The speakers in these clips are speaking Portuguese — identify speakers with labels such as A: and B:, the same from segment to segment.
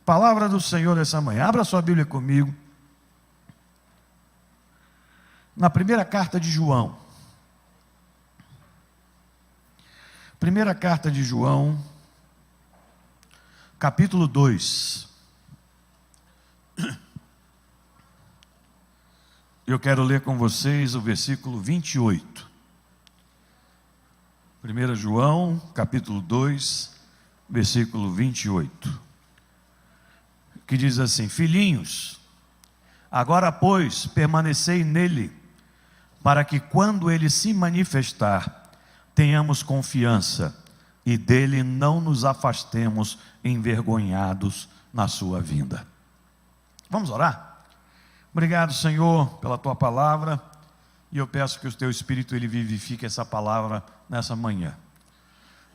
A: Palavra do Senhor essa manhã. Abra sua Bíblia comigo. Na primeira carta de João. Primeira carta de João, capítulo 2. Eu quero ler com vocês o versículo 28. 1 João, capítulo 2, versículo 28. Que diz assim: Filhinhos, agora pois permanecei nele, para que quando ele se manifestar, tenhamos confiança e dele não nos afastemos envergonhados na sua vinda. Vamos orar? Obrigado, Senhor, pela tua palavra, e eu peço que o teu Espírito ele vivifique essa palavra nessa manhã.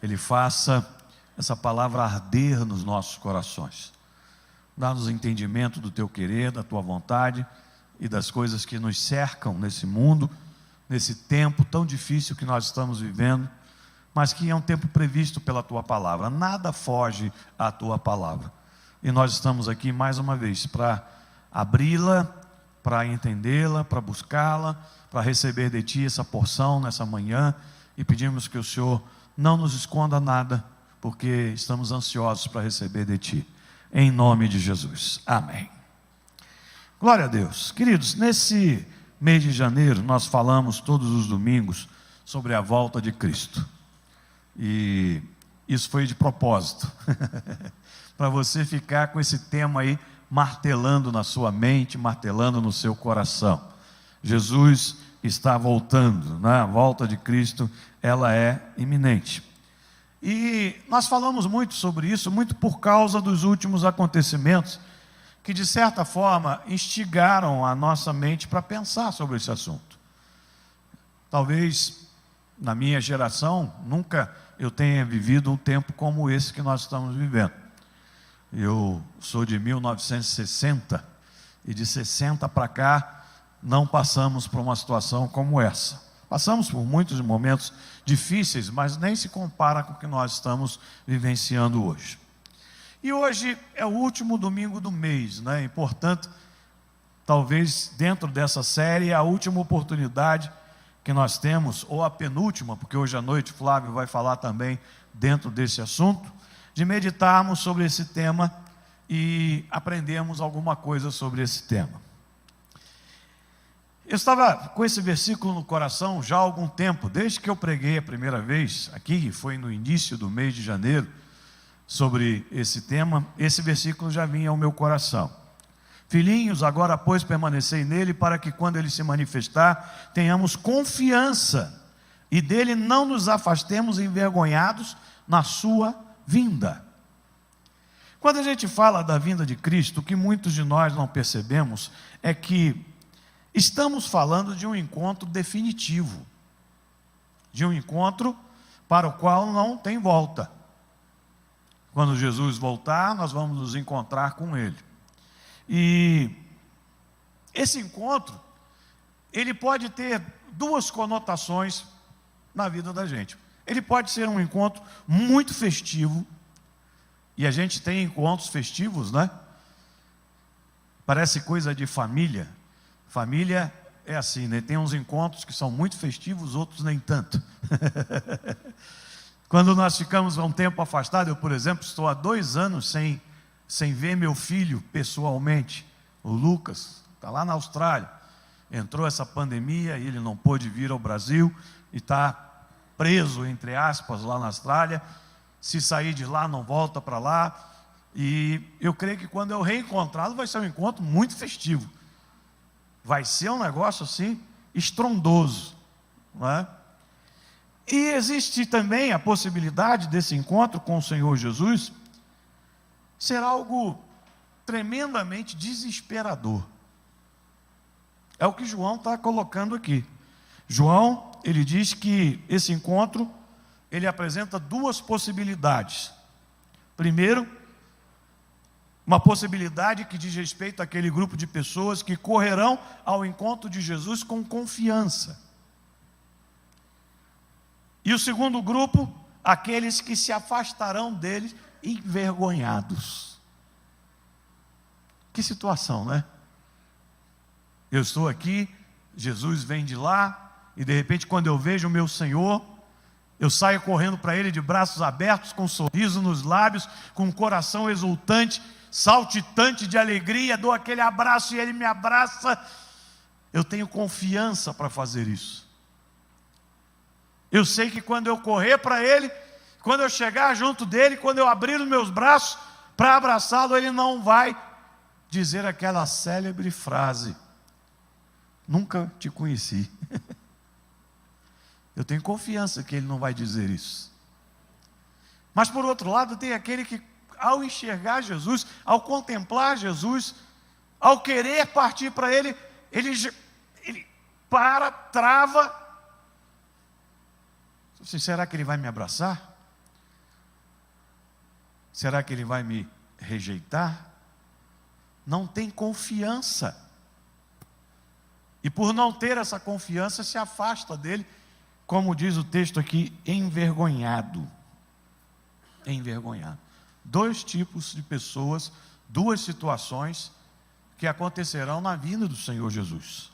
A: Ele faça essa palavra arder nos nossos corações. Dá-nos entendimento do teu querer, da tua vontade e das coisas que nos cercam nesse mundo, nesse tempo tão difícil que nós estamos vivendo, mas que é um tempo previsto pela tua palavra. Nada foge à tua palavra. E nós estamos aqui mais uma vez para abri-la, para entendê-la, para buscá-la, para receber de ti essa porção nessa manhã, e pedimos que o Senhor não nos esconda nada, porque estamos ansiosos para receber de ti. Em nome de Jesus. Amém. Glória a Deus. Queridos, nesse mês de janeiro, nós falamos todos os domingos sobre a volta de Cristo. E isso foi de propósito, para você ficar com esse tema aí, martelando na sua mente, martelando no seu coração. Jesus está voltando, né? A volta de Cristo, ela é iminente. E nós falamos muito sobre isso, muito por causa dos últimos acontecimentos, que de certa forma instigaram a nossa mente para pensar sobre esse assunto. Talvez na minha geração nunca eu tenha vivido um tempo como esse que nós estamos vivendo. Eu sou de 1960 e de 60 para cá não passamos por uma situação como essa. Passamos por muitos momentos difíceis, mas nem se compara com o que nós estamos vivenciando hoje. E hoje é o último domingo do mês, né? E, portanto, talvez dentro dessa série, a última oportunidade que nós temos, ou a penúltima, porque hoje à noite Flávio vai falar também dentro desse assunto, de meditarmos sobre esse tema e aprendermos alguma coisa sobre esse tema. Eu estava com esse versículo no coração já há algum tempo, desde que eu preguei a primeira vez aqui, que foi no início do mês de janeiro, sobre esse tema. Esse versículo já vinha ao meu coração. Filhinhos, agora pois permanecei nele, para que quando ele se manifestar, tenhamos confiança e dele não nos afastemos envergonhados na sua vinda. Quando a gente fala da vinda de Cristo, o que muitos de nós não percebemos é que estamos falando de um encontro definitivo, de um encontro para o qual não tem volta. Quando Jesus voltar, nós vamos nos encontrar com Ele. E esse encontro, ele pode ter duas conotações na vida da gente. Ele pode ser um encontro muito festivo, e a gente tem encontros festivos, né? Parece coisa de família. Família é assim, né? Tem uns encontros que são muito festivos, outros nem tanto. Quando nós ficamos um tempo afastados, eu, por exemplo, estou há 2 anos sem ver meu filho pessoalmente. O Lucas está lá na Austrália. Entrou essa pandemia e ele não pôde vir ao Brasil e está preso, entre aspas, lá na Austrália. Se sair de lá, não volta para lá. E eu creio que quando eu reencontrá-lo, vai ser um encontro muito festivo. Vai ser um negócio assim, estrondoso, não é? E existe também a possibilidade desse encontro com o Senhor Jesus ser algo tremendamente desesperador. É o que João está colocando aqui. João, ele diz que esse encontro, ele apresenta 2 possibilidades. Primeiro, uma possibilidade que diz respeito àquele grupo de pessoas que correrão ao encontro de Jesus com confiança. E o segundo grupo, aqueles que se afastarão dele envergonhados. Que situação, né? Eu estou aqui, Jesus vem de lá, e de repente quando eu vejo o meu Senhor, eu saio correndo para Ele de braços abertos, com um sorriso nos lábios, com um coração exultante, saltitante de alegria, dou aquele abraço e Ele me abraça. Eu tenho confiança para fazer isso. Eu sei que quando eu correr para Ele, quando eu chegar junto dEle, quando eu abrir os meus braços para abraçá-lo, Ele não vai dizer aquela célebre frase: nunca te conheci. Eu tenho confiança que Ele não vai dizer isso. Mas por outro lado, tem aquele que, ao enxergar Jesus, ao contemplar Jesus, ao querer partir para Ele, ele para, trava. Será que Ele vai me abraçar? Será que Ele vai me rejeitar? Não tem confiança. E por não ter essa confiança, se afasta dele, como diz o texto aqui, envergonhado. Envergonhado. Dois tipos de pessoas, duas situações que acontecerão na vinda do Senhor Jesus.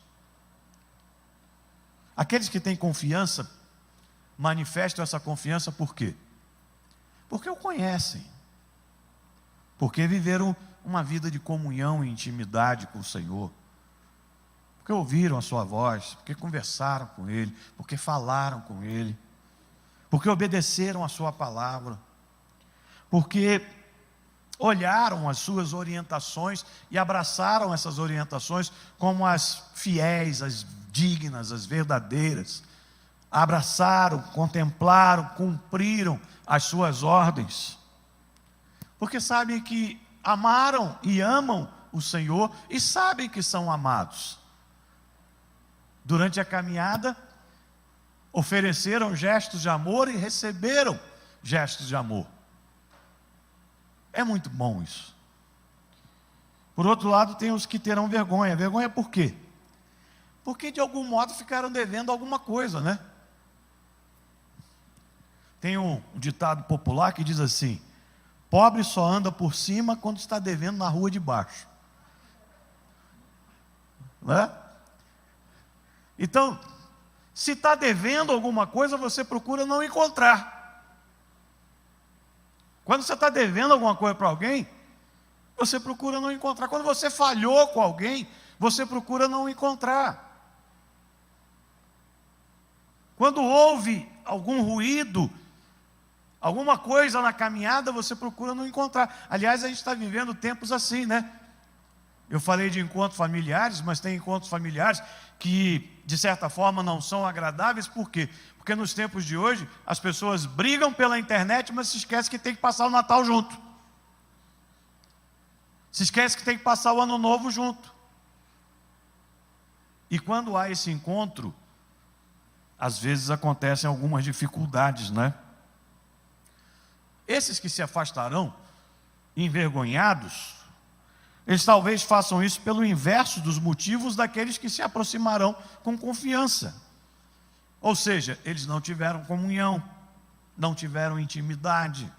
A: Aqueles que têm confiança, manifestam essa confiança por quê? Porque o conhecem. Porque viveram uma vida de comunhão e intimidade com o Senhor. Porque ouviram a sua voz, porque conversaram com Ele, porque falaram com Ele, porque obedeceram a sua palavra, porque olharam as suas orientações e abraçaram essas orientações como as fiéis, as dignas, as verdadeiras. Abraçaram, contemplaram, cumpriram as suas ordens, porque sabem que amaram e amam o Senhor e sabem que são amados. Durante a caminhada, ofereceram gestos de amor e receberam gestos de amor. É muito bom isso. Por outro lado, tem os que terão vergonha. Vergonha por quê? Porque de algum modo ficaram devendo alguma coisa, né? Tem um ditado popular que diz assim: pobre só anda por cima quando está devendo na rua de baixo. Né? Então, se está devendo alguma coisa, você procura não encontrar. Quando você está devendo alguma coisa para alguém, você procura não encontrar. Quando você falhou com alguém, você procura não encontrar. Quando houve algum ruído, alguma coisa na caminhada, você procura não encontrar. Aliás, a gente está vivendo tempos assim, né? Eu falei de encontros familiares, mas tem encontros familiares que, de certa forma, não são agradáveis. Por quê? Porque nos tempos de hoje, as pessoas brigam pela internet, mas se esquecem que tem que passar o Natal junto. Se esquece que tem que passar o Ano Novo junto. E quando há esse encontro, às vezes acontecem algumas dificuldades, né? Esses que se afastarão, envergonhados, eles talvez façam isso pelo inverso dos motivos daqueles que se aproximarão com confiança. Ou seja, eles não tiveram comunhão, não tiveram intimidade,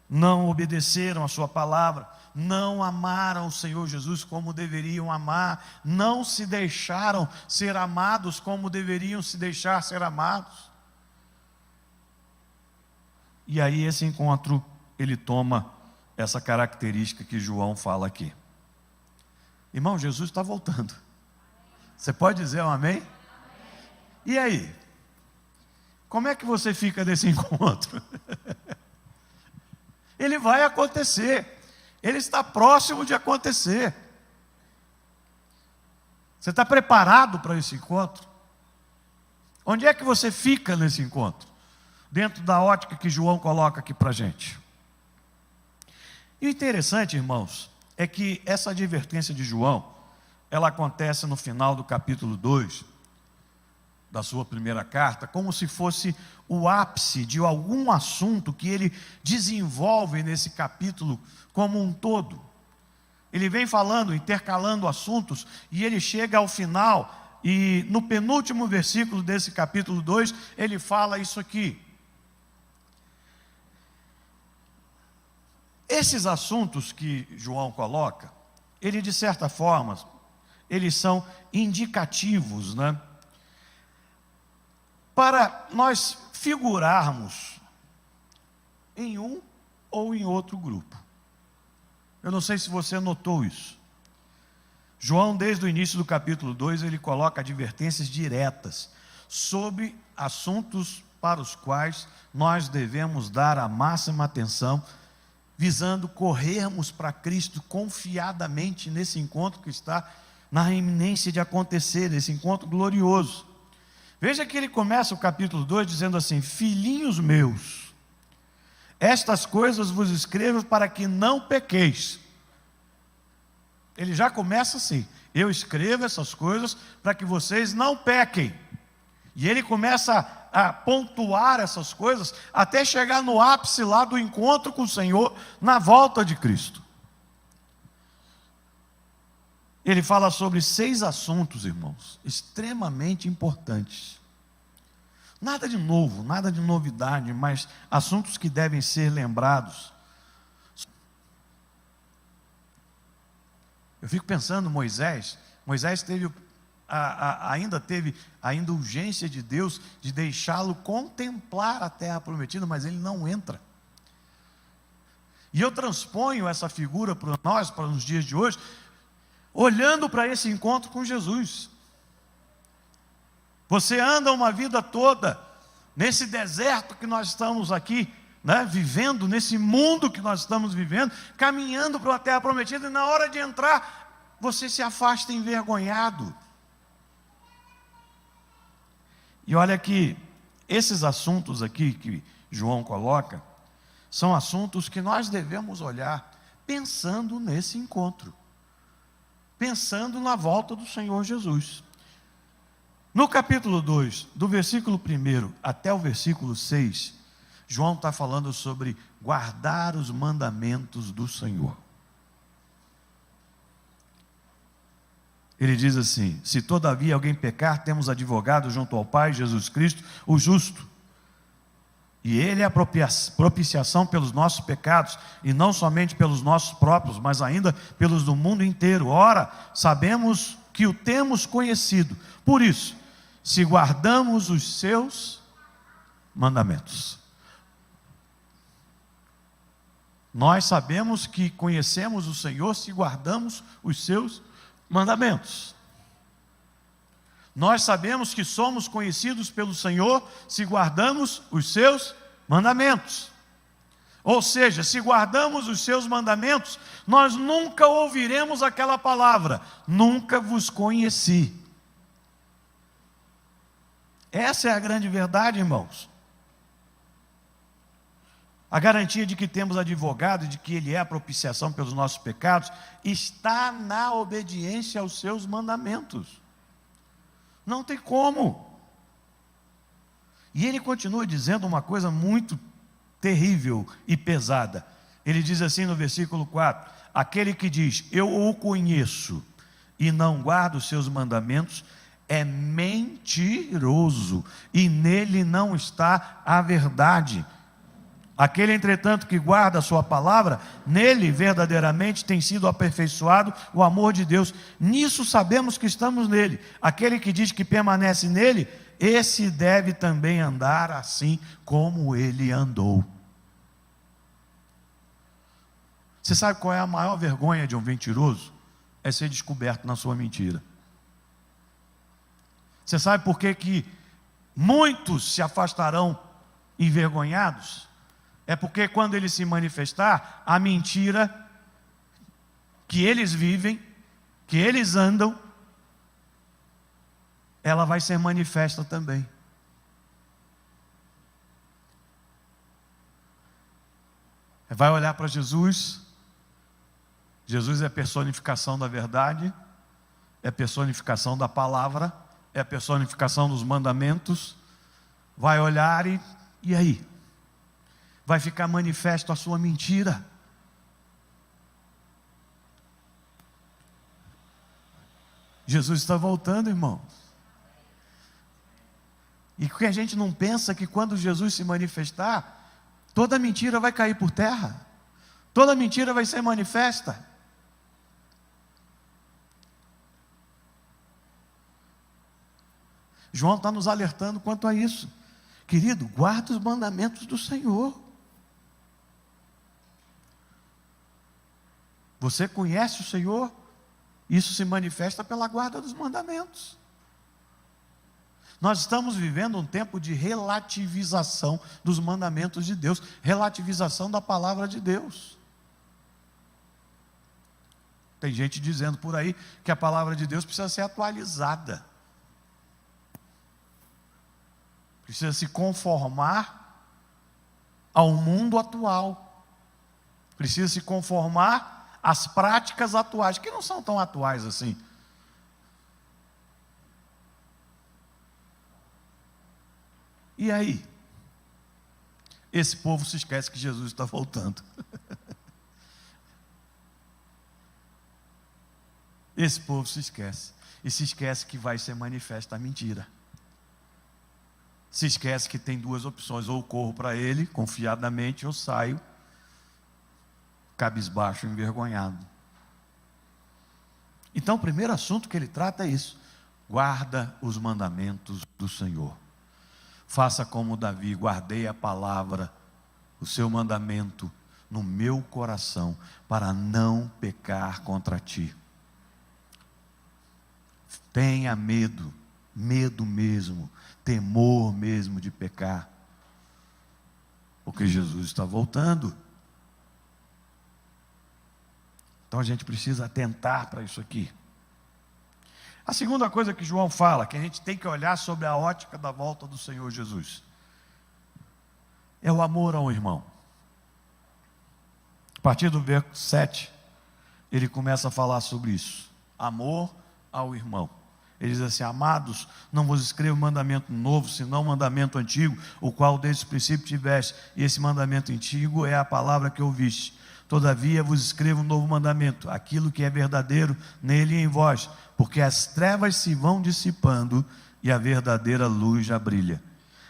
A: não obedeceram a sua palavra, não amaram o Senhor Jesus como deveriam amar, não se deixaram ser amados como deveriam se deixar ser amados. E aí esse encontro, ele toma essa característica que João fala aqui. Irmão, Jesus está voltando. Você pode dizer um amém? E aí? Como é que você fica nesse encontro? Ele vai acontecer. Ele está próximo de acontecer. Você está preparado para esse encontro? Onde é que você fica nesse encontro? Dentro da ótica que João coloca aqui para a gente. E o interessante, irmãos, é que essa advertência de João, ela acontece no final do capítulo 2, da sua primeira carta, como se fosse o ápice de algum assunto que ele desenvolve nesse capítulo como um todo. Ele vem falando, intercalando assuntos, e ele chega ao final, e no penúltimo versículo desse capítulo 2, ele fala isso aqui. Esses assuntos que João coloca, ele de certa forma, eles são indicativos, né? Para nós figurarmos em um ou em outro grupo. Eu não sei se você notou isso. João, desde o início do capítulo 2, ele coloca advertências diretas sobre assuntos para os quais nós devemos dar a máxima atenção, visando corrermos para Cristo confiadamente nesse encontro que está na iminência de acontecer, esse encontro glorioso. Veja que ele começa o capítulo 2 dizendo assim: filhinhos meus, estas coisas vos escrevo para que não pequeis. Ele já começa assim: eu escrevo essas coisas para que vocês não pequem. E ele começa a pontuar essas coisas até chegar no ápice lá do encontro com o Senhor na volta de Cristo. Ele fala sobre 6 assuntos, irmãos, extremamente importantes. Nada de novo, nada de novidade, mas assuntos que devem ser lembrados. Eu fico pensando, Moisés teve ainda teve a indulgência de Deus de deixá-lo contemplar a terra prometida, mas ele não entra. E eu transponho essa figura para nós, para os dias de hoje, olhando para esse encontro com Jesus. Você anda uma vida toda nesse deserto que nós estamos aqui, né, vivendo, nesse mundo que nós estamos vivendo, caminhando para a terra prometida, e na hora de entrar, você se afasta envergonhado. E olha que esses assuntos aqui que João coloca, são assuntos que nós devemos olhar pensando nesse encontro, pensando na volta do Senhor Jesus. No capítulo 2, do versículo 1 até o versículo 6, João está falando sobre guardar os mandamentos do Senhor. Ele diz assim: se todavia alguém pecar, temos advogado junto ao Pai, Jesus Cristo, o justo. E Ele é a propiciação pelos nossos pecados, e não somente pelos nossos próprios, mas ainda pelos do mundo inteiro. Ora, sabemos que o temos conhecido. Por isso, se guardamos os seus mandamentos. Nós sabemos que conhecemos o Senhor se guardamos os seus mandamentos. Nós sabemos que somos conhecidos pelo Senhor se guardamos os seus mandamentos. Ou seja, se guardamos os seus mandamentos, nós nunca ouviremos aquela palavra: nunca vos conheci. Essa é a grande verdade, irmãos. A garantia de que temos advogado, de que Ele é a propiciação pelos nossos pecados, está na obediência aos seus mandamentos. Não tem como. E ele continua dizendo uma coisa muito terrível e pesada. Ele diz assim no versículo 4: aquele que diz, eu o conheço, e não guarda os seus mandamentos, é mentiroso, e nele não está a verdade. Aquele, entretanto, que guarda a sua palavra, nele verdadeiramente tem sido aperfeiçoado o amor de Deus. Nisso sabemos que estamos nele. Aquele que diz que permanece nele, esse deve também andar assim como ele andou. Você sabe qual é a maior vergonha de um mentiroso? É ser descoberto na sua mentira. Você sabe por que muitos se afastarão envergonhados? É porque quando ele se manifestar, a mentira que eles vivem, que eles andam, ela vai ser manifesta também. Vai olhar para Jesus. Jesus é a personificação da verdade, é a personificação da palavra, é a personificação dos mandamentos. Vai olhar e aí? Vai ficar manifesto a sua mentira. Jesus está voltando, irmãos. E que a gente não pensa que quando Jesus se manifestar, toda mentira vai cair por terra. Toda mentira vai ser manifesta. João está nos alertando quanto a isso. Querido, guarda os mandamentos do Senhor. Você conhece o Senhor? Isso se manifesta pela guarda dos mandamentos. Nós estamos vivendo um tempo de relativização dos mandamentos de Deus, relativização da palavra de Deus. Tem gente dizendo por aí que a palavra de Deus precisa ser atualizada. Precisa se conformar ao mundo atual. Precisa se conformar às práticas atuais, que não são tão atuais assim. E aí? Esse povo se esquece que Jesus está voltando. Esse povo se esquece. E se esquece que vai ser manifesta a mentira. Se esquece que tem duas opções: ou corro para ele, confiadamente, ou saio, cabisbaixo, envergonhado. Então, o primeiro assunto que ele trata é isso: guarda os mandamentos do Senhor. Faça como Davi: guardei a palavra, o seu mandamento, no meu coração, para não pecar contra ti. Tenha medo, medo mesmo, temor mesmo de pecar, porque Jesus está voltando. Então a gente precisa atentar para isso aqui. A segunda coisa que João fala, que a gente tem que olhar sobre a ótica da volta do Senhor Jesus, é o amor ao irmão. A partir do verso 7, ele começa a falar sobre isso: amor ao irmão. Ele diz assim: amados, não vos escrevo mandamento novo, senão mandamento antigo, o qual desde o princípio tiveste, e esse mandamento antigo é a palavra que ouviste. Todavia vos escrevo um novo mandamento, aquilo que é verdadeiro nele e em vós, porque as trevas se vão dissipando e a verdadeira luz já brilha.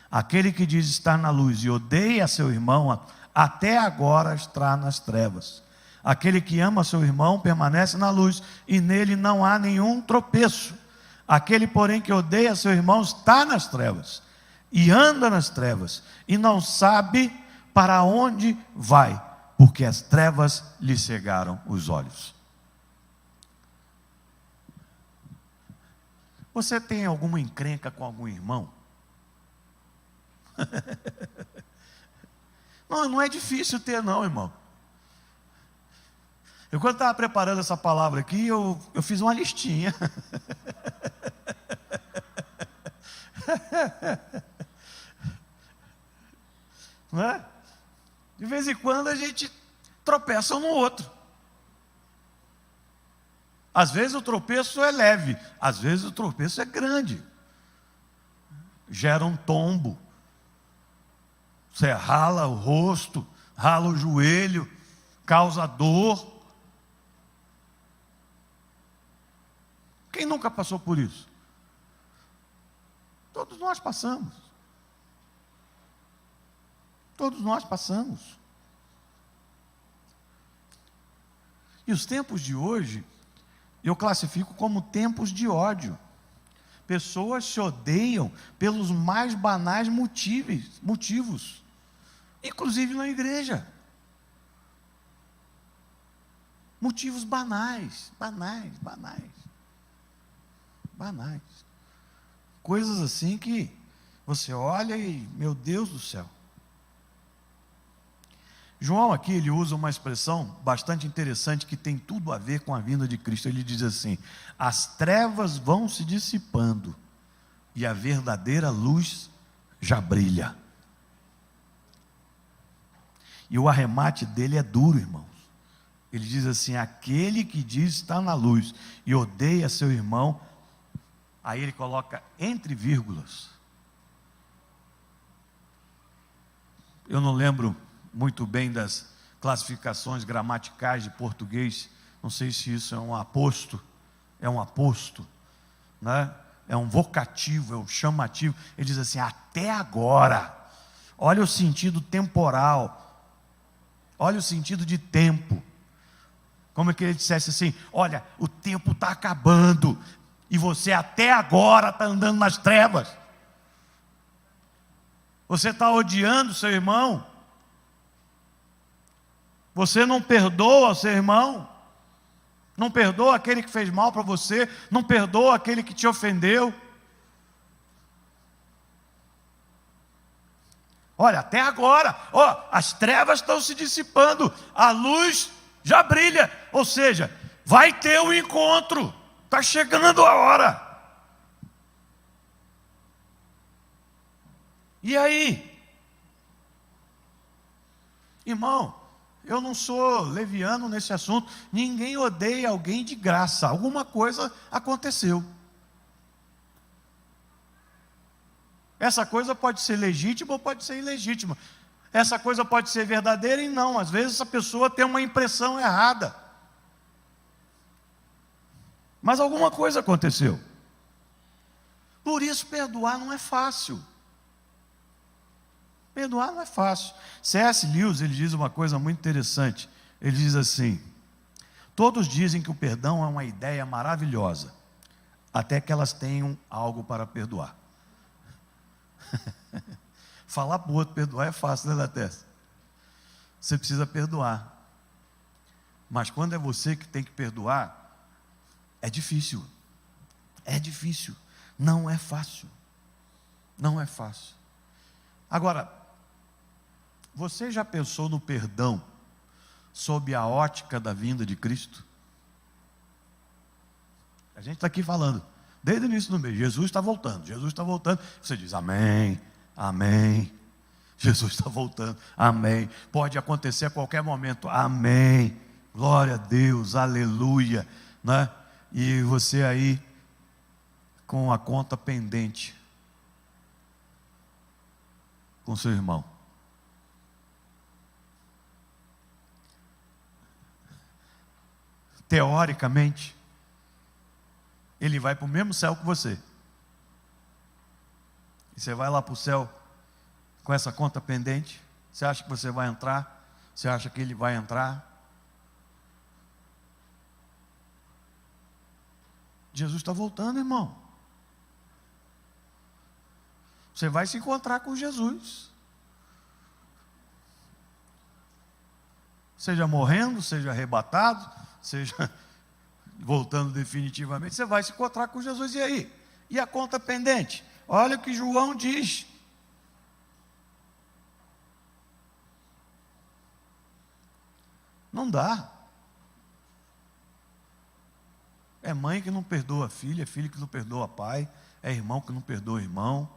A: Aquele que diz estar na luz e odeia seu irmão, até agora está nas trevas. Aquele que ama seu irmão permanece na luz, e nele não há nenhum tropeço. Aquele, porém, que odeia seu irmão está nas trevas, e anda nas trevas, e não sabe para onde vai, porque as trevas lhe cegaram os olhos. Você tem alguma encrenca com algum irmão? Não é difícil ter não, irmão. Eu, quando estava preparando essa palavra aqui, eu fiz uma listinha. Não é? De vez em quando a gente tropeça um no outro. Às vezes o tropeço é leve, às vezes o tropeço é grande. Gera um tombo. Você rala o rosto, rala o joelho, causa dor. Quem nunca passou por isso? Todos nós passamos. Todos nós passamos. E os tempos de hoje, eu classifico como tempos de ódio. Pessoas se odeiam pelos mais banais motivos, inclusive na igreja. Motivos banais. Coisas assim que você olha e, meu Deus do céu. João aqui, ele usa uma expressão bastante interessante que tem tudo a ver com a vinda de Cristo. Ele diz assim: as trevas vão se dissipando e a verdadeira luz já brilha. E o arremate dele é duro, irmãos. Ele diz assim: aquele que diz estar na luz e odeia seu irmão, aí ele coloca entre vírgulas. Eu não lembro muito bem das classificações gramaticais de português, não sei se isso é um aposto, né? É um vocativo, é um chamativo. Ele diz assim: até agora. Olha o sentido temporal, Olha o sentido de tempo. Como é que ele dissesse assim: olha, o tempo está acabando, e você até agora está andando nas trevas. Você está odiando seu irmão. Você não perdoa o seu irmão. Não perdoa aquele que fez mal para você. Não perdoa aquele que te ofendeu. Olha, até agora, as trevas estão se dissipando, a luz já brilha. Ou seja, vai ter um encontro. Está chegando a hora. E aí? Irmão, eu não sou leviano nesse assunto. Ninguém odeia alguém de graça. Alguma coisa aconteceu. Essa coisa pode ser legítima ou pode ser ilegítima. Essa coisa pode ser verdadeira e não. Às vezes essa pessoa tem uma impressão errada. Mas alguma coisa aconteceu. Por isso perdoar não é fácil. Perdoar não é fácil. C.S. Lewis, ele diz uma coisa muito interessante. Ele diz assim: todos dizem que o perdão é uma ideia maravilhosa, até que elas tenham algo para perdoar. Falar para o outro perdoar é fácil, né, Latessa? Você precisa perdoar. Mas quando é você que tem que perdoar, é difícil. É difícil. Não é fácil. Não é fácil. Agora, você já pensou no perdão sob a ótica da vinda de Cristo? A gente está aqui falando, desde o início do mês, Jesus está voltando, Jesus está voltando. Você diz amém, amém. Jesus está voltando, amém. Pode acontecer a qualquer momento, amém. Glória a Deus, aleluia, né? E você aí com a conta pendente com seu irmão. Teoricamente, ele vai para o mesmo céu que você. E você vai lá para o céu com essa conta pendente. Você acha que você vai entrar? Você acha que ele vai entrar? Jesus está voltando, irmão. Você vai se encontrar com Jesus. Seja morrendo, seja arrebatado, seja voltando definitivamente, você vai se encontrar com Jesus. E aí? E a conta pendente? Olha o que João diz. Não dá. É mãe que não perdoa a filha, é filho que não perdoa pai, é irmão que não perdoa irmão,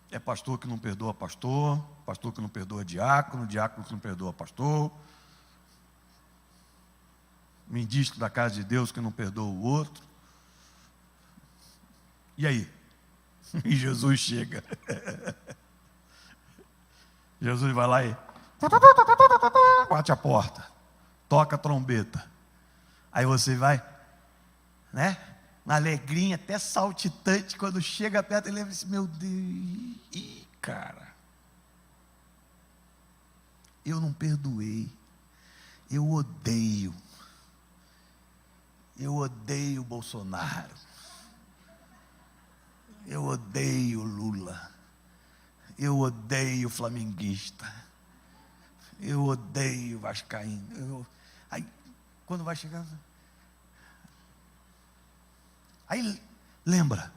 A: é pastor que não perdoa pastor, pastor que não perdoa diácono, diácono que não perdoa pastor, ministro da casa de Deus que não perdoa o outro. E aí? E Jesus chega. Jesus vai lá e bate a porta, toca a trombeta. Aí você vai, né? Na alegrinha, até saltitante, quando chega perto, ele lembra assim: meu Deus, ih, cara, eu não perdoei, eu odeio Bolsonaro, eu odeio Lula, eu odeio flamenguista, eu odeio vascaíno. Aí, quando vai chegando, aí lembra.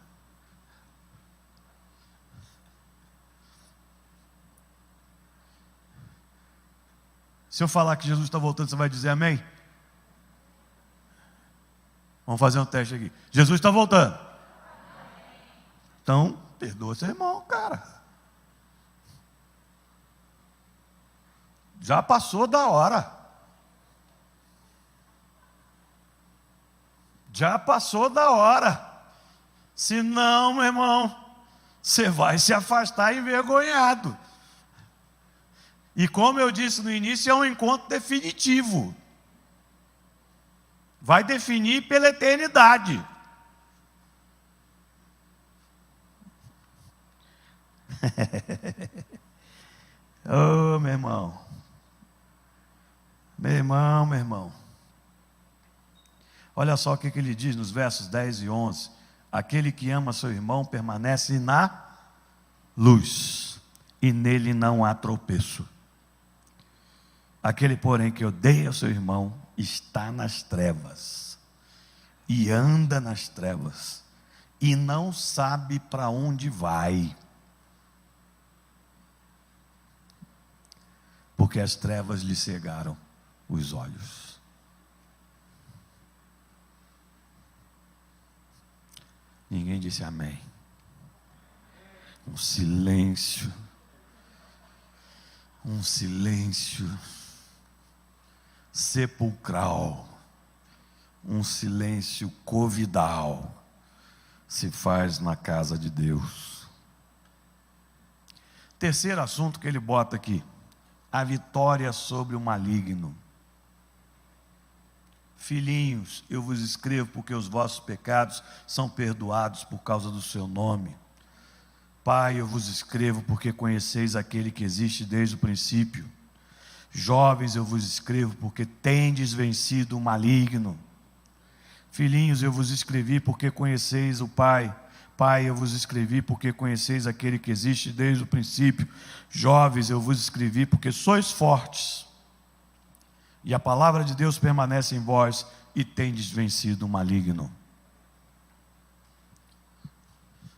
A: Se eu falar que Jesus está voltando, você vai dizer amém? Vamos fazer um teste aqui. Jesus está voltando. Então, perdoa seu irmão, cara. Já passou da hora. Já passou da hora. Se não, meu irmão, você vai se afastar envergonhado. E como eu disse no início, é um encontro definitivo. Vai definir pela eternidade. Oh, meu irmão. Meu irmão, meu irmão. Olha só o que ele diz nos versos 10 e 11. Aquele que ama seu irmão permanece na luz, e nele não há tropeço. Aquele, porém, que odeia seu irmão, está nas trevas, e anda nas trevas, e não sabe para onde vai, porque as trevas lhe cegaram os olhos. Ninguém disse amém. Um silêncio sepulcral, um silêncio covidal se faz na casa de Deus. Terceiro assunto que ele bota aqui: a vitória sobre o maligno. Filhinhos, eu vos escrevo porque os vossos pecados são perdoados por causa do seu nome. Pai, eu vos escrevo porque conheceis aquele que existe desde o princípio. Jovens, eu vos escrevo porque tendes vencido o maligno. Filhinhos, eu vos escrevi porque conheceis o Pai. Pai, eu vos escrevi porque conheceis aquele que existe desde o princípio. Jovens, eu vos escrevi porque sois fortes, e a palavra de Deus permanece em vós, e tendes vencido o maligno.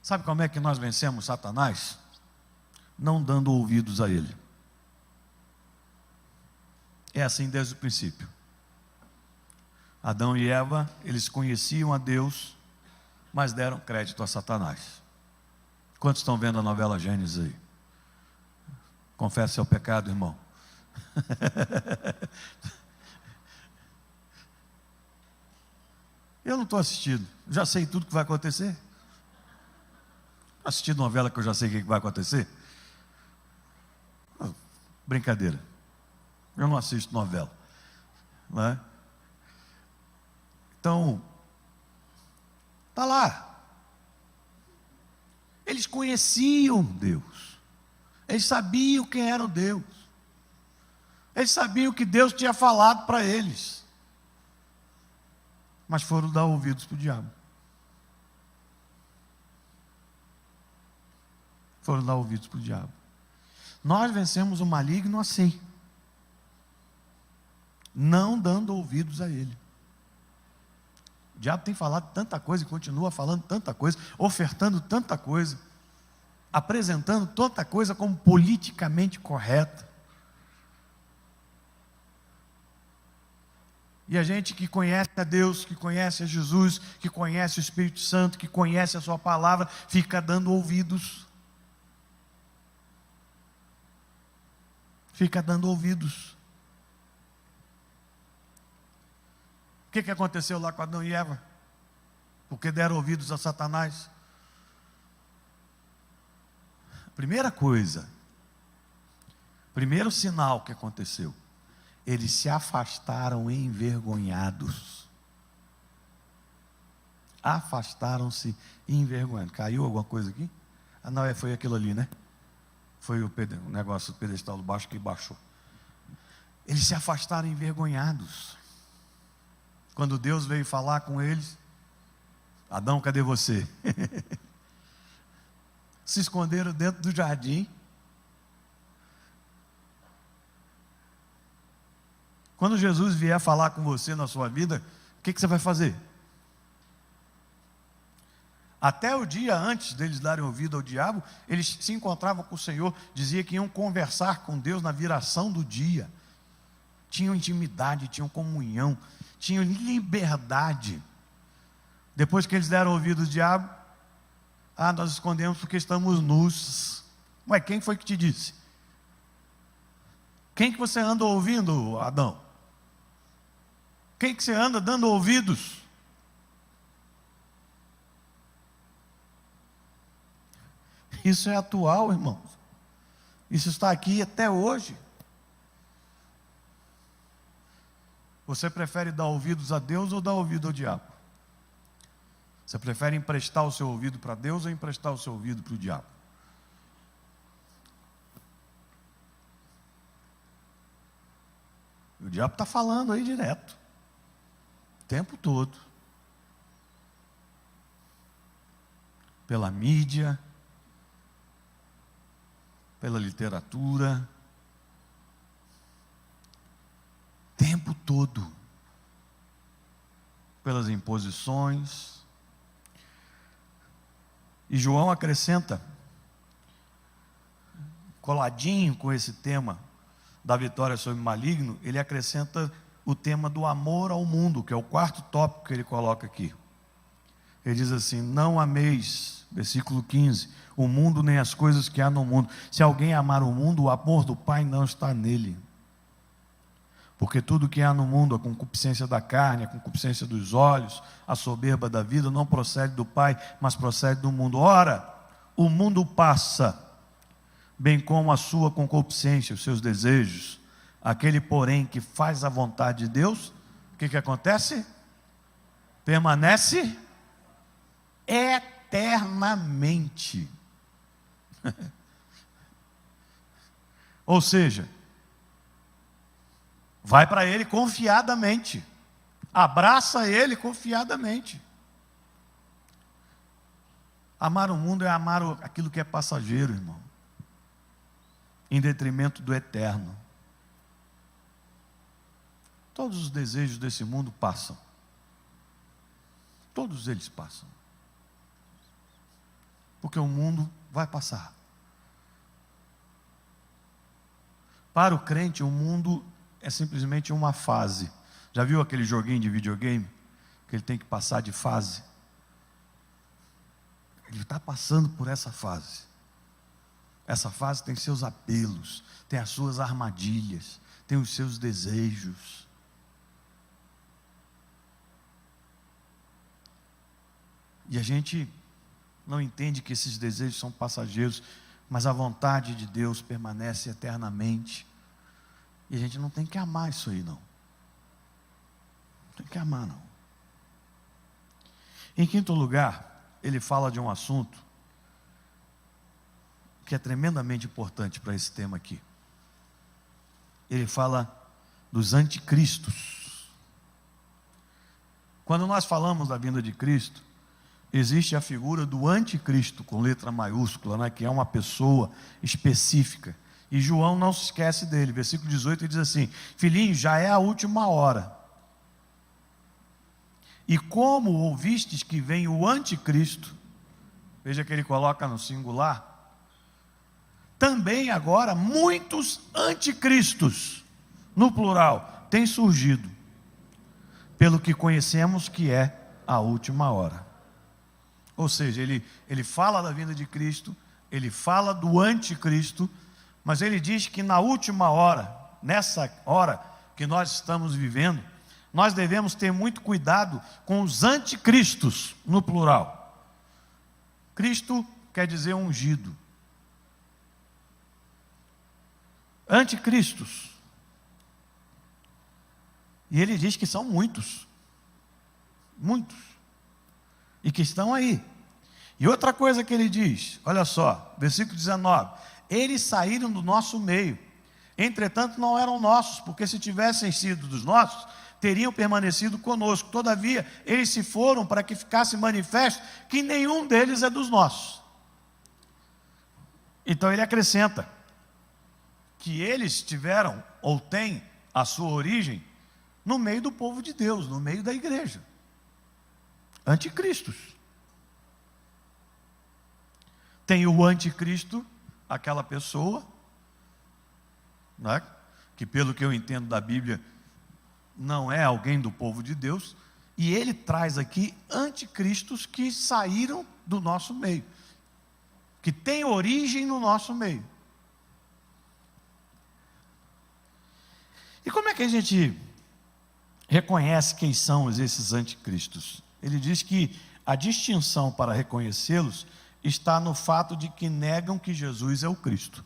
A: Sabe como é que nós vencemos Satanás? Não dando ouvidos a ele. É assim desde o princípio. Adão e Eva, eles conheciam a Deus, mas deram crédito a Satanás. Quantos estão vendo a novela Gênesis aí? Confesse seu pecado, irmão. Eu não estou assistindo, já sei tudo que vai acontecer. Assistindo novela que eu já sei o que vai acontecer? Brincadeira, eu não assisto novela, não é? Então, está lá. Eles conheciam Deus, eles sabiam quem era o Deus, eles sabiam que Deus tinha falado para eles, mas foram dar ouvidos para o diabo. Foram dar ouvidos para o diabo. Nós vencemos o maligno assim, não dando ouvidos a ele. O diabo tem falado tanta coisa e continua falando tanta coisa, ofertando tanta coisa, apresentando tanta coisa como politicamente correta. E a gente que conhece a Deus, que conhece a Jesus, que conhece o Espírito Santo, que conhece a sua palavra, fica dando ouvidos. Fica dando ouvidos. O que aconteceu lá com Adão e Eva? Porque deram ouvidos a Satanás. Primeira coisa, primeiro sinal que aconteceu, eles se afastaram envergonhados. Afastaram-se envergonhados. Caiu alguma coisa aqui? Ah, não, foi aquilo ali, né? Foi o negócio do pedestal do baixo que baixou. Eles se afastaram envergonhados. Quando Deus veio falar com eles: Adão, cadê você? Se esconderam dentro do jardim. Quando Jesus vier falar com você na sua vida, o que você vai fazer? Até o dia antes deles darem ouvido ao diabo, eles se encontravam com o Senhor, dizia que iam conversar com Deus na viração do dia. Tinham intimidade, tinham comunhão, tinham liberdade. Depois que eles deram ouvido ao diabo, nós escondemos porque estamos nus. Ué, quem foi que te disse? Quem que você anda ouvindo, Adão? Quem que você anda dando ouvidos? Isso é atual, irmãos. Isso está aqui até hoje. Você prefere dar ouvidos a Deus ou dar ouvido ao diabo? Você prefere emprestar o seu ouvido para Deus ou emprestar o seu ouvido para o diabo? diabo está falando aí direto, o tempo todo, pela mídia, pela literatura, o tempo todo, pelas imposições. E João acrescenta, coladinho com esse tema da vitória sobre o maligno, ele acrescenta o tema do amor ao mundo, que é o quarto tópico que ele coloca aqui. Ele diz assim: não ameis, versículo 15, o mundo nem as coisas que há no mundo. Se alguém amar o mundo, o amor do Pai não está nele. Porque tudo que há no mundo, a concupiscência da carne, a concupiscência dos olhos, a soberba da vida, não procede do Pai, mas procede do mundo. Ora, o mundo passa, bem como a sua concupiscência, os seus desejos. Aquele, porém, que faz a vontade de Deus, o que acontece? Permanece eternamente. Ou seja, vai para Ele confiadamente, abraça Ele confiadamente. Amar o mundo é amar aquilo que é passageiro, irmão, em detrimento do eterno. Todos os desejos desse mundo passam, todos eles passam, porque o mundo vai passar. Para o crente, o mundo é simplesmente uma fase. Já viu aquele joguinho de videogame que ele tem que passar de fase? Ele está passando por essa fase. Essa fase tem seus apelos, tem as suas armadilhas, tem os seus desejos. E a gente não entende que esses desejos são passageiros, mas a vontade de Deus permanece eternamente. E a gente não tem que amar isso aí, não. Não tem que amar, não. Em quinto lugar, ele fala de um assunto que é tremendamente importante para esse tema aqui. Ele fala dos anticristos. Quando nós falamos da vinda de Cristo, existe a figura do anticristo, com letra maiúscula, né, que é uma pessoa específica. E João não se esquece dele. Versículo 18, ele diz assim: filhinhos, já é a última hora. E como ouvistes que vem o anticristo, veja que ele coloca no singular, também agora muitos anticristos, no plural, têm surgido, pelo que conhecemos que é a última hora. Ou seja, ele fala da vinda de Cristo, ele fala do anticristo, mas ele diz que na última hora, nessa hora que nós estamos vivendo, nós devemos ter muito cuidado com os anticristos, no plural. Cristo quer dizer ungido. Anticristos. E ele diz que são muitos. Muitos. E que estão aí. E outra coisa que ele diz, olha só, versículo 19: eles saíram do nosso meio, entretanto não eram nossos, porque se tivessem sido dos nossos, teriam permanecido conosco. Todavia, eles se foram para que ficasse manifesto que nenhum deles é dos nossos. Então ele acrescenta que eles tiveram ou têm a sua origem no meio do povo de Deus, no meio da igreja. Anticristos. Tem o anticristo, aquela pessoa, né, que pelo que eu entendo da Bíblia, não é alguém do povo de Deus, e ele traz aqui anticristos que saíram do nosso meio, que têm origem no nosso meio. E como é que a gente reconhece quem são esses anticristos? Ele diz que a distinção para reconhecê-los está no fato de que negam que Jesus é o Cristo.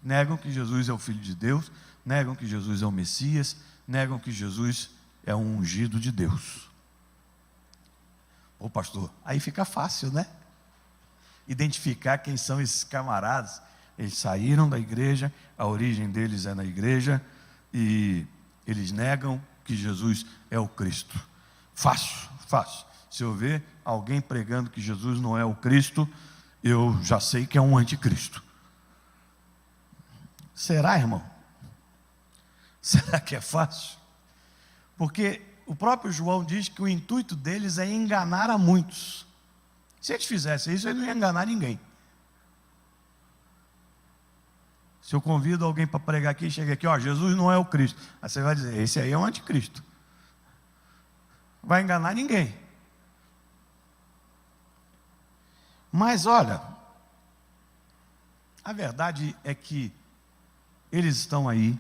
A: Negam que Jesus é o Filho de Deus, negam que Jesus é o Messias, negam que Jesus é um ungido de Deus. Ô pastor, aí fica fácil, né? Identificar quem são esses camaradas. Eles saíram da igreja, a origem deles é na igreja, e eles negam que Jesus é o Cristo. Fácil. Se eu ver alguém pregando que Jesus não é o Cristo, eu já sei que é um anticristo. Será, irmão? Será que é fácil? Porque o próprio João diz que o intuito deles é enganar a muitos. Se eles fizessem isso, eles não iam enganar ninguém. Se eu convido alguém para pregar aqui, chega aqui, ó, Jesus não é o Cristo. Aí você vai dizer, esse aí é o anticristo. Não vai enganar ninguém. Mas olha, a verdade é que eles estão aí,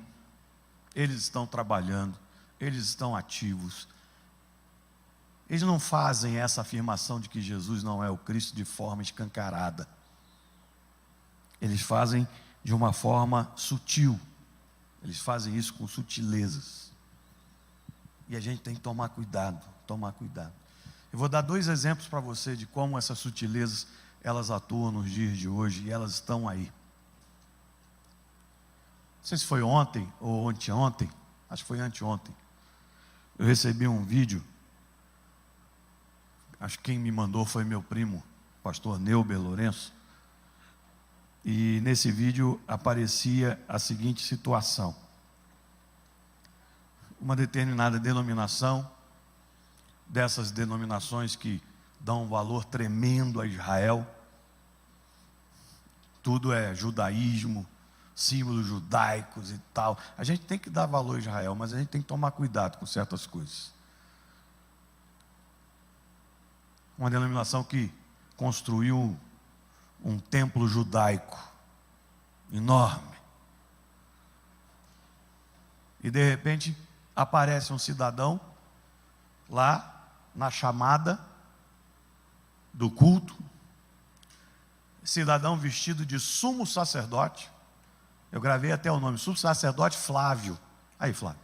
A: eles estão trabalhando, eles estão ativos. Eles não fazem essa afirmação de que Jesus não é o Cristo de forma escancarada. Eles fazem de uma forma sutil. Eles fazem isso com sutilezas. E a gente tem que tomar cuidado. Eu vou dar 2 exemplos para você de como essas sutilezas, elas atuam nos dias de hoje e elas estão aí. Não sei se foi ontem ou anteontem, acho que foi anteontem. Eu recebi um vídeo, acho que quem me mandou foi meu primo, pastor Neuber Lourenço. E nesse vídeo aparecia a seguinte situação. Uma determinada denominação, dessas denominações que dão um valor tremendo a Israel, tudo é judaísmo, símbolos judaicos e tal. A gente tem que dar valor a Israel, mas a gente tem que tomar cuidado com certas coisas. Uma denominação que construiu um templo judaico enorme. E de repente aparece um cidadão lá na chamada do culto, cidadão vestido de sumo sacerdote. Eu gravei até o nome, sumo sacerdote Flávio. Aí, Flávio.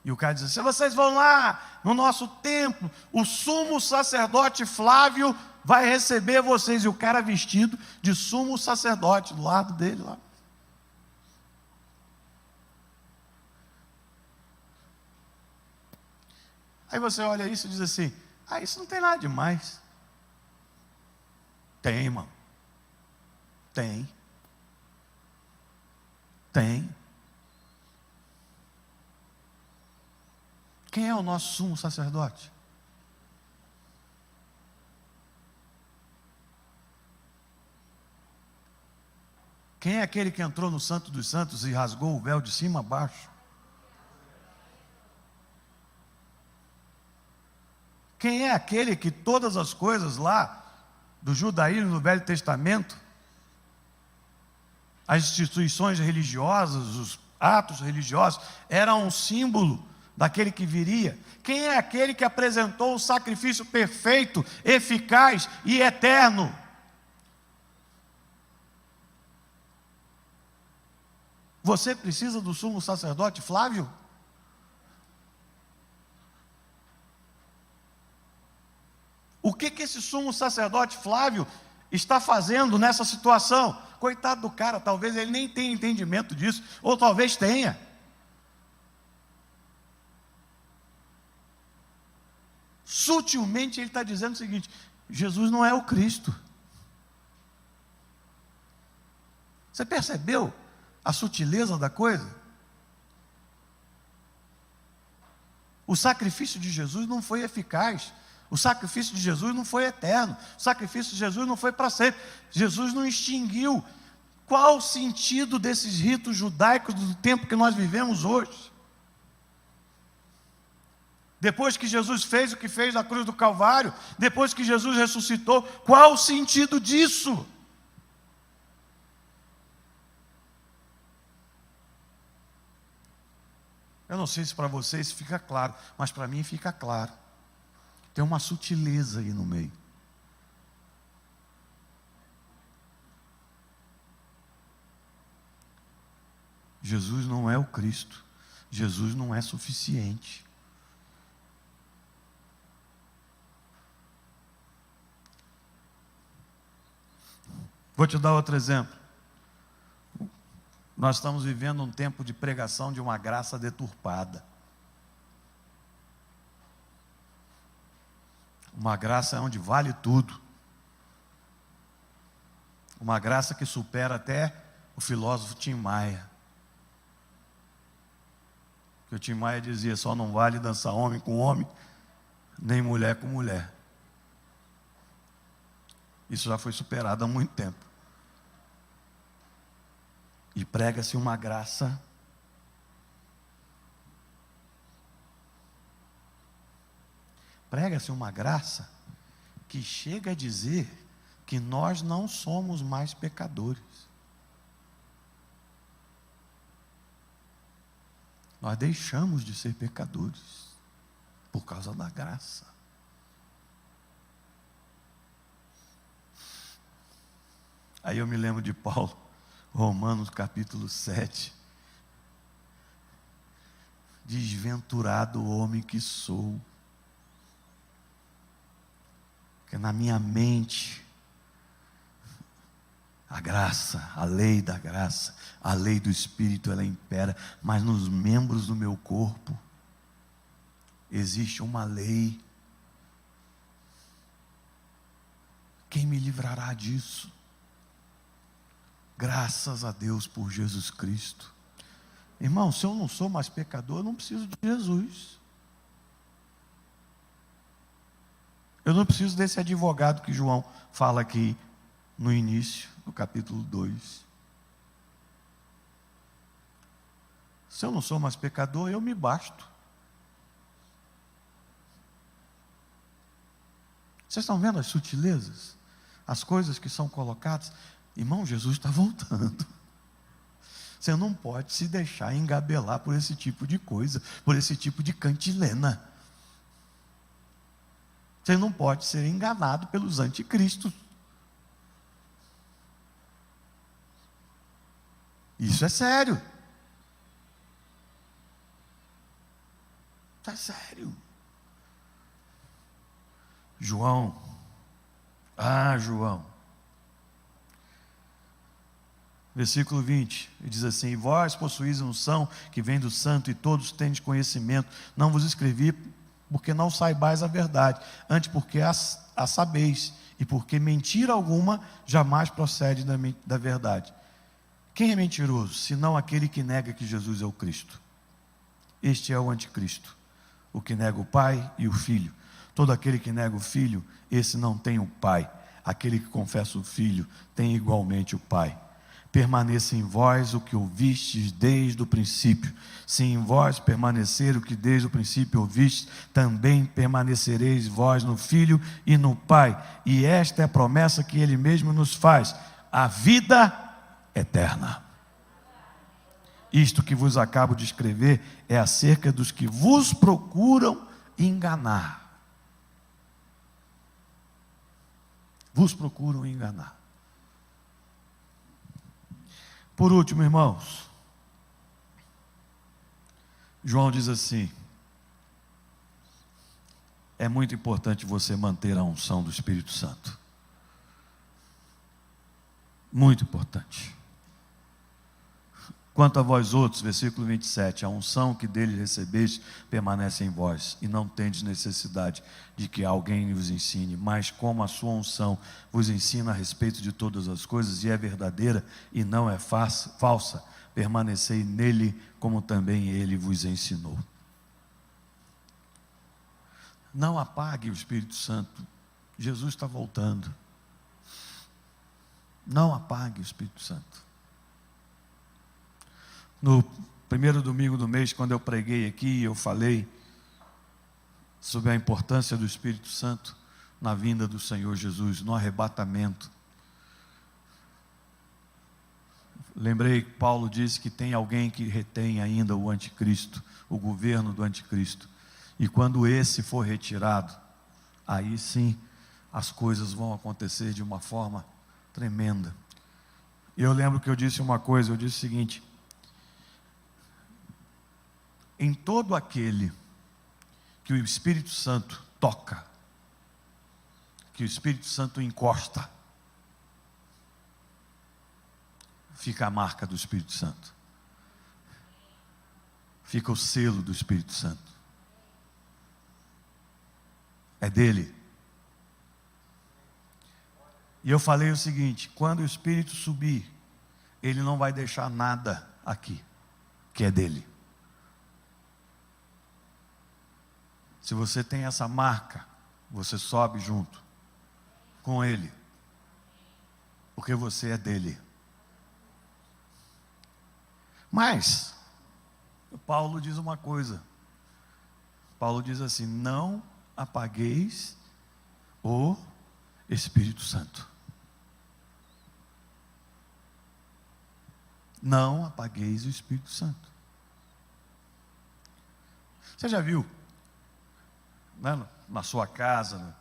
A: E o cara diz: se vocês vão lá no nosso templo, o sumo sacerdote Flávio vai receber vocês. E o cara vestido de sumo sacerdote do lado dele lá. Aí você olha isso e diz assim: ah, isso não tem nada demais. Tem, irmão. Tem. Quem é o nosso sumo sacerdote? Quem é aquele que entrou no Santo dos Santos e rasgou o véu de cima a baixo? Quem é aquele que todas as coisas lá do judaísmo no Velho Testamento, as instituições religiosas, os atos religiosos, eram um símbolo daquele que viria? Quem é aquele que apresentou o sacrifício perfeito, eficaz e eterno? Você precisa do sumo sacerdote Flávio? O que esse sumo sacerdote Flávio está fazendo nessa situação? Coitado do cara, talvez ele nem tenha entendimento disso, ou talvez tenha. Sutilmente ele está dizendo o seguinte: Jesus não é o Cristo. Você percebeu a sutileza da coisa? O sacrifício de Jesus não foi eficaz. O sacrifício de Jesus não foi eterno. O sacrifício de Jesus não foi para sempre. Jesus não extinguiu. Qual o sentido desses ritos judaicos do tempo que nós vivemos hoje? Depois que Jesus fez o que fez na cruz do Calvário, depois que Jesus ressuscitou, qual o sentido disso? Eu não sei se para vocês fica claro, mas para mim fica claro. Tem uma sutileza aí no meio. Jesus não é o Cristo. Jesus não é suficiente. Vou te dar outro exemplo. Nós estamos vivendo um tempo de pregação de uma graça deturpada. Uma graça onde vale tudo. Uma graça que supera até o filósofo Tim Maia. Que o Tim Maia dizia: só não vale dançar homem com homem, nem mulher com mulher. Isso já foi superado há muito tempo. E prega-se uma graça que chega a dizer que nós não somos mais pecadores. Nós deixamos de ser pecadores por causa da graça. Aí eu me lembro de Paulo, Romanos capítulo 7. Desventurado homem que sou, porque na minha mente a graça, a lei da graça, a lei do Espírito, ela impera, mas nos membros do meu corpo existe uma lei. Quem me livrará disso? Graças a Deus por Jesus Cristo. Irmão, se eu não sou mais pecador, eu não preciso de Jesus. Eu não preciso desse advogado que João fala aqui no início do capítulo 2. Se eu não sou mais pecador, eu me basto. Vocês estão vendo as sutilezas? As coisas que são colocadas? Irmão, Jesus está voltando. Você não pode se deixar engabelar por esse tipo de coisa, por esse tipo de cantilena. Você não pode ser enganado pelos anticristos. Isso é sério. Isso é sério. João. Versículo 20, ele diz assim: e vós possuís unção que vem do santo, e todos tendes conhecimento. Não vos escrevi porque não saibais a verdade, antes porque a sabeis, e porque mentira alguma jamais procede da verdade. Quem é mentiroso, senão aquele que nega que Jesus é o Cristo? Este é o anticristo, o que nega o Pai e o Filho. Todo aquele que nega o Filho, esse não tem o Pai. Aquele que confessa o Filho, tem igualmente o Pai. Permaneça em vós o que ouvistes desde o princípio. Se em vós permanecer o que desde o princípio ouvistes, também permanecereis vós no Filho e no Pai. E esta é a promessa que Ele mesmo nos faz: a vida eterna. Isto que vos acabo de escrever é acerca dos que vos procuram enganar. Vos procuram enganar. Por último, irmãos, João diz assim: é muito importante você manter a unção do Espírito Santo. Muito importante. Quanto a vós outros, versículo 27, a unção que dele recebeste permanece em vós, e não tendes necessidade de que alguém vos ensine, mas como a sua unção vos ensina a respeito de todas as coisas, e é verdadeira e não é falsa, permanecei nele, como também ele vos ensinou. Não apague o Espírito Santo, Jesus está voltando. Não apague o Espírito Santo. No primeiro domingo do mês, quando eu preguei aqui, eu falei sobre a importância do Espírito Santo na vinda do Senhor Jesus, no arrebatamento. Lembrei que Paulo disse que tem alguém que retém ainda o anticristo, o governo do anticristo. E quando esse for retirado, aí sim as coisas vão acontecer de uma forma tremenda. E eu lembro que eu disse uma coisa, eu disse o seguinte: em todo aquele que o Espírito Santo toca, que o Espírito Santo encosta, fica a marca do Espírito Santo. Fica o selo do Espírito Santo. É dele. E eu falei o seguinte: quando o Espírito subir, ele não vai deixar nada aqui que é dele. Se você tem essa marca, você sobe junto com ele, porque você é dele. Mas Paulo diz uma coisa. Paulo diz assim: não apagueis o Espírito Santo. Não apagueis o Espírito Santo. Você já viu, né, na sua casa, né,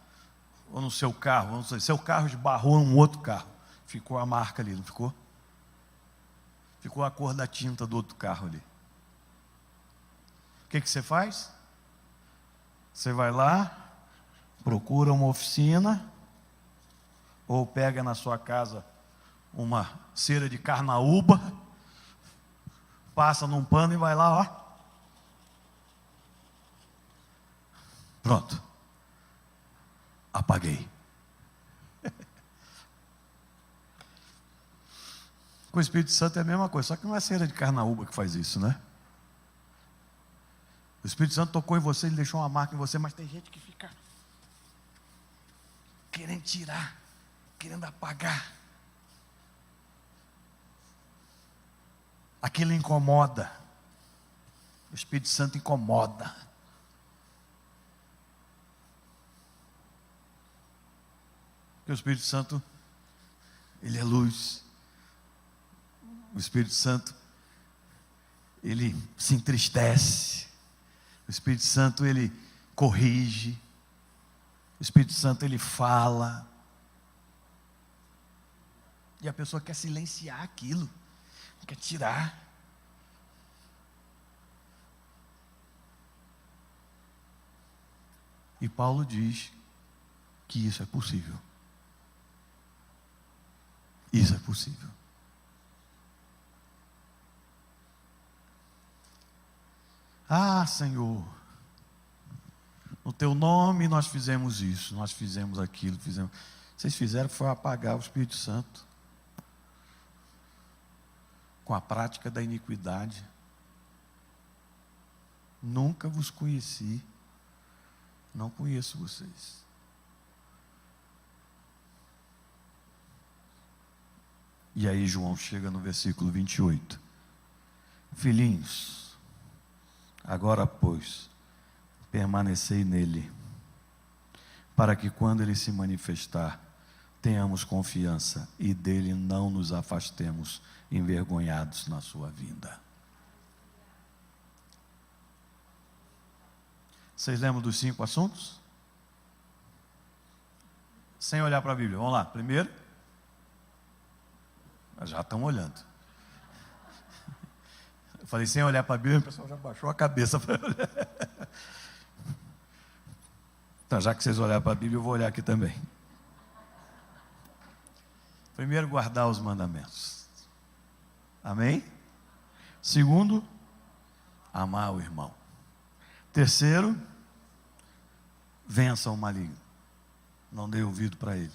A: ou no seu carro, vamos dizer, seu carro esbarrou um outro carro, ficou a marca ali, não ficou? Ficou a cor da tinta do outro carro ali. O que você faz? Você vai lá, procura uma oficina, ou pega na sua casa uma cera de carnaúba, passa num pano e vai lá, ó. Pronto. Apaguei. Com o Espírito Santo é a mesma coisa, só que não é cera de carnaúba que faz isso, né? O Espírito Santo tocou em você, ele deixou uma marca em você, mas tem gente que fica querendo tirar, querendo apagar. Aquilo incomoda. O Espírito Santo incomoda. Porque o Espírito Santo, ele é luz. O Espírito Santo, ele se entristece. O Espírito Santo, ele corrige. O Espírito Santo, ele fala. E a pessoa quer silenciar aquilo, quer tirar. E Paulo diz que isso é possível. Isso é possível. Ah, Senhor, no teu nome nós fizemos isso, nós fizemos aquilo, fizemos. Vocês fizeram foi apagar o Espírito Santo com a prática da iniquidade. Nunca vos conheci, não conheço vocês. E aí João chega no versículo 28. Filhinhos, agora, pois, permanecei nele, para que quando ele se manifestar, tenhamos confiança e dele não nos afastemos envergonhados na sua vinda. Vocês lembram dos 5 assuntos? Sem olhar para a Bíblia. Vamos lá. Primeiro, já estão olhando. Eu falei sem olhar para a Bíblia, o pessoal já baixou a cabeça para olhar. Então, já que vocês olharam para a Bíblia, eu vou olhar aqui também. Primeiro, guardar os mandamentos. Amém? Segundo, amar o irmão. Terceiro, vença o maligno. Não dê ouvido para ele.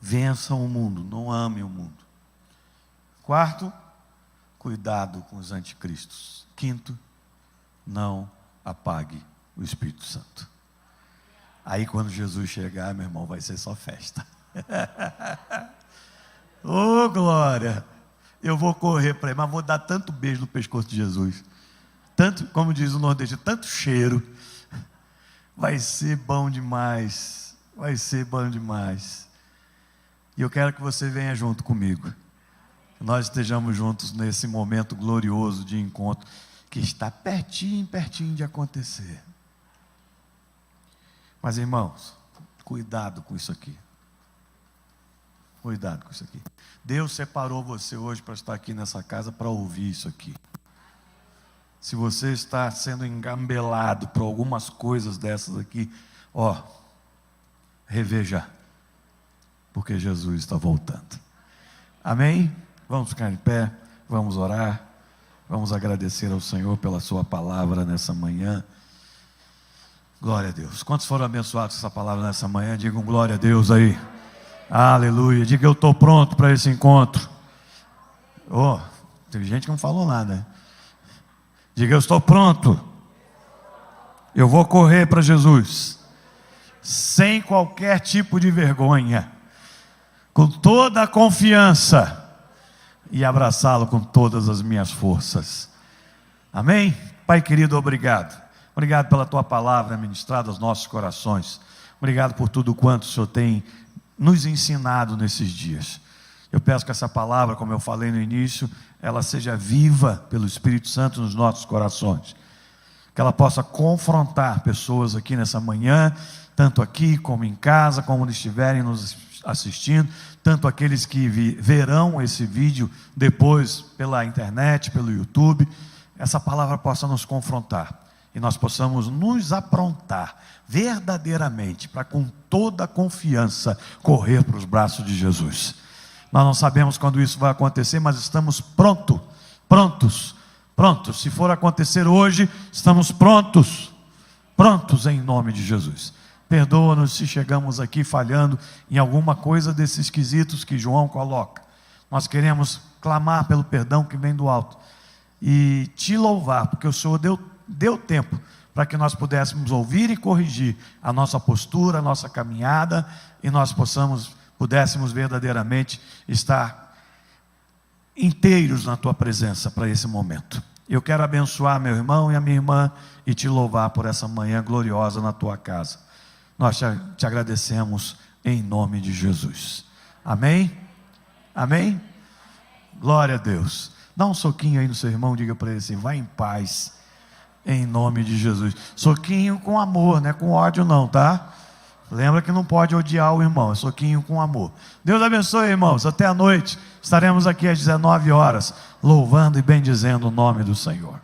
A: Vença o mundo, não ame o mundo. Quarto, cuidado com os anticristos. Quinto, não apague o Espírito Santo. Aí quando Jesus chegar, meu irmão, vai ser só festa. Oh, glória! Eu vou correr para ele, mas vou dar tanto beijo no pescoço de Jesus. Tanto, como diz o nordestino, tanto cheiro. Vai ser bom demais. Vai ser bom demais. E eu quero que você venha junto comigo. Que nós estejamos juntos nesse momento glorioso de encontro, que está pertinho, pertinho de acontecer. Mas, irmãos, cuidado com isso aqui. Cuidado com isso aqui. Deus separou você hoje para estar aqui nessa casa para ouvir isso aqui. Se você está sendo engambelado por algumas coisas dessas aqui, ó, reveja, porque Jesus está voltando. Amém? Vamos ficar em pé, vamos orar, vamos agradecer ao Senhor pela sua palavra nessa manhã. Glória a Deus. Quantos foram abençoados com essa palavra nessa manhã? Digam glória a Deus aí. Aleluia. Diga, eu estou pronto para esse encontro. Oh, teve gente que não falou nada. Diga, eu estou pronto. Eu vou correr para Jesus, sem qualquer tipo de vergonha, com toda a confiança, e abraçá-lo com todas as minhas forças. Amém? Pai querido, obrigado. Obrigado pela tua palavra ministrada aos nossos corações. Obrigado por tudo quanto o Senhor tem nos ensinado nesses dias. Eu peço que essa palavra, como eu falei no início, ela seja viva pelo Espírito Santo nos nossos corações. Que ela possa confrontar pessoas aqui nessa manhã, tanto aqui como em casa, como onde estiverem nos assistindo, tanto aqueles que verão esse vídeo depois pela internet, pelo YouTube. Essa palavra possa nos confrontar e nós possamos nos aprontar verdadeiramente para, com toda a confiança, correr para os braços de Jesus. Nós não sabemos quando isso vai acontecer, mas estamos prontos. Se for acontecer hoje, estamos prontos em nome de Jesus. Perdoa-nos se chegamos aqui falhando em alguma coisa desses quesitos que João coloca. Nós queremos clamar pelo perdão que vem do alto e te louvar, porque o Senhor deu tempo para que nós pudéssemos ouvir e corrigir a nossa postura, a nossa caminhada, e nós pudéssemos verdadeiramente estar inteiros na tua presença para esse momento. Eu quero abençoar meu irmão e a minha irmã e te louvar por essa manhã gloriosa na tua casa. Nós te agradecemos em nome de Jesus. Amém? Amém? Glória a Deus. Dá um soquinho aí no seu irmão, diga para ele assim: vai em paz, em nome de Jesus. Soquinho com amor, não é com ódio não, tá? Lembra que não pode odiar o irmão, é soquinho com amor. Deus abençoe, irmãos. Até a noite. Estaremos aqui às 19 horas, louvando e bendizendo o nome do Senhor.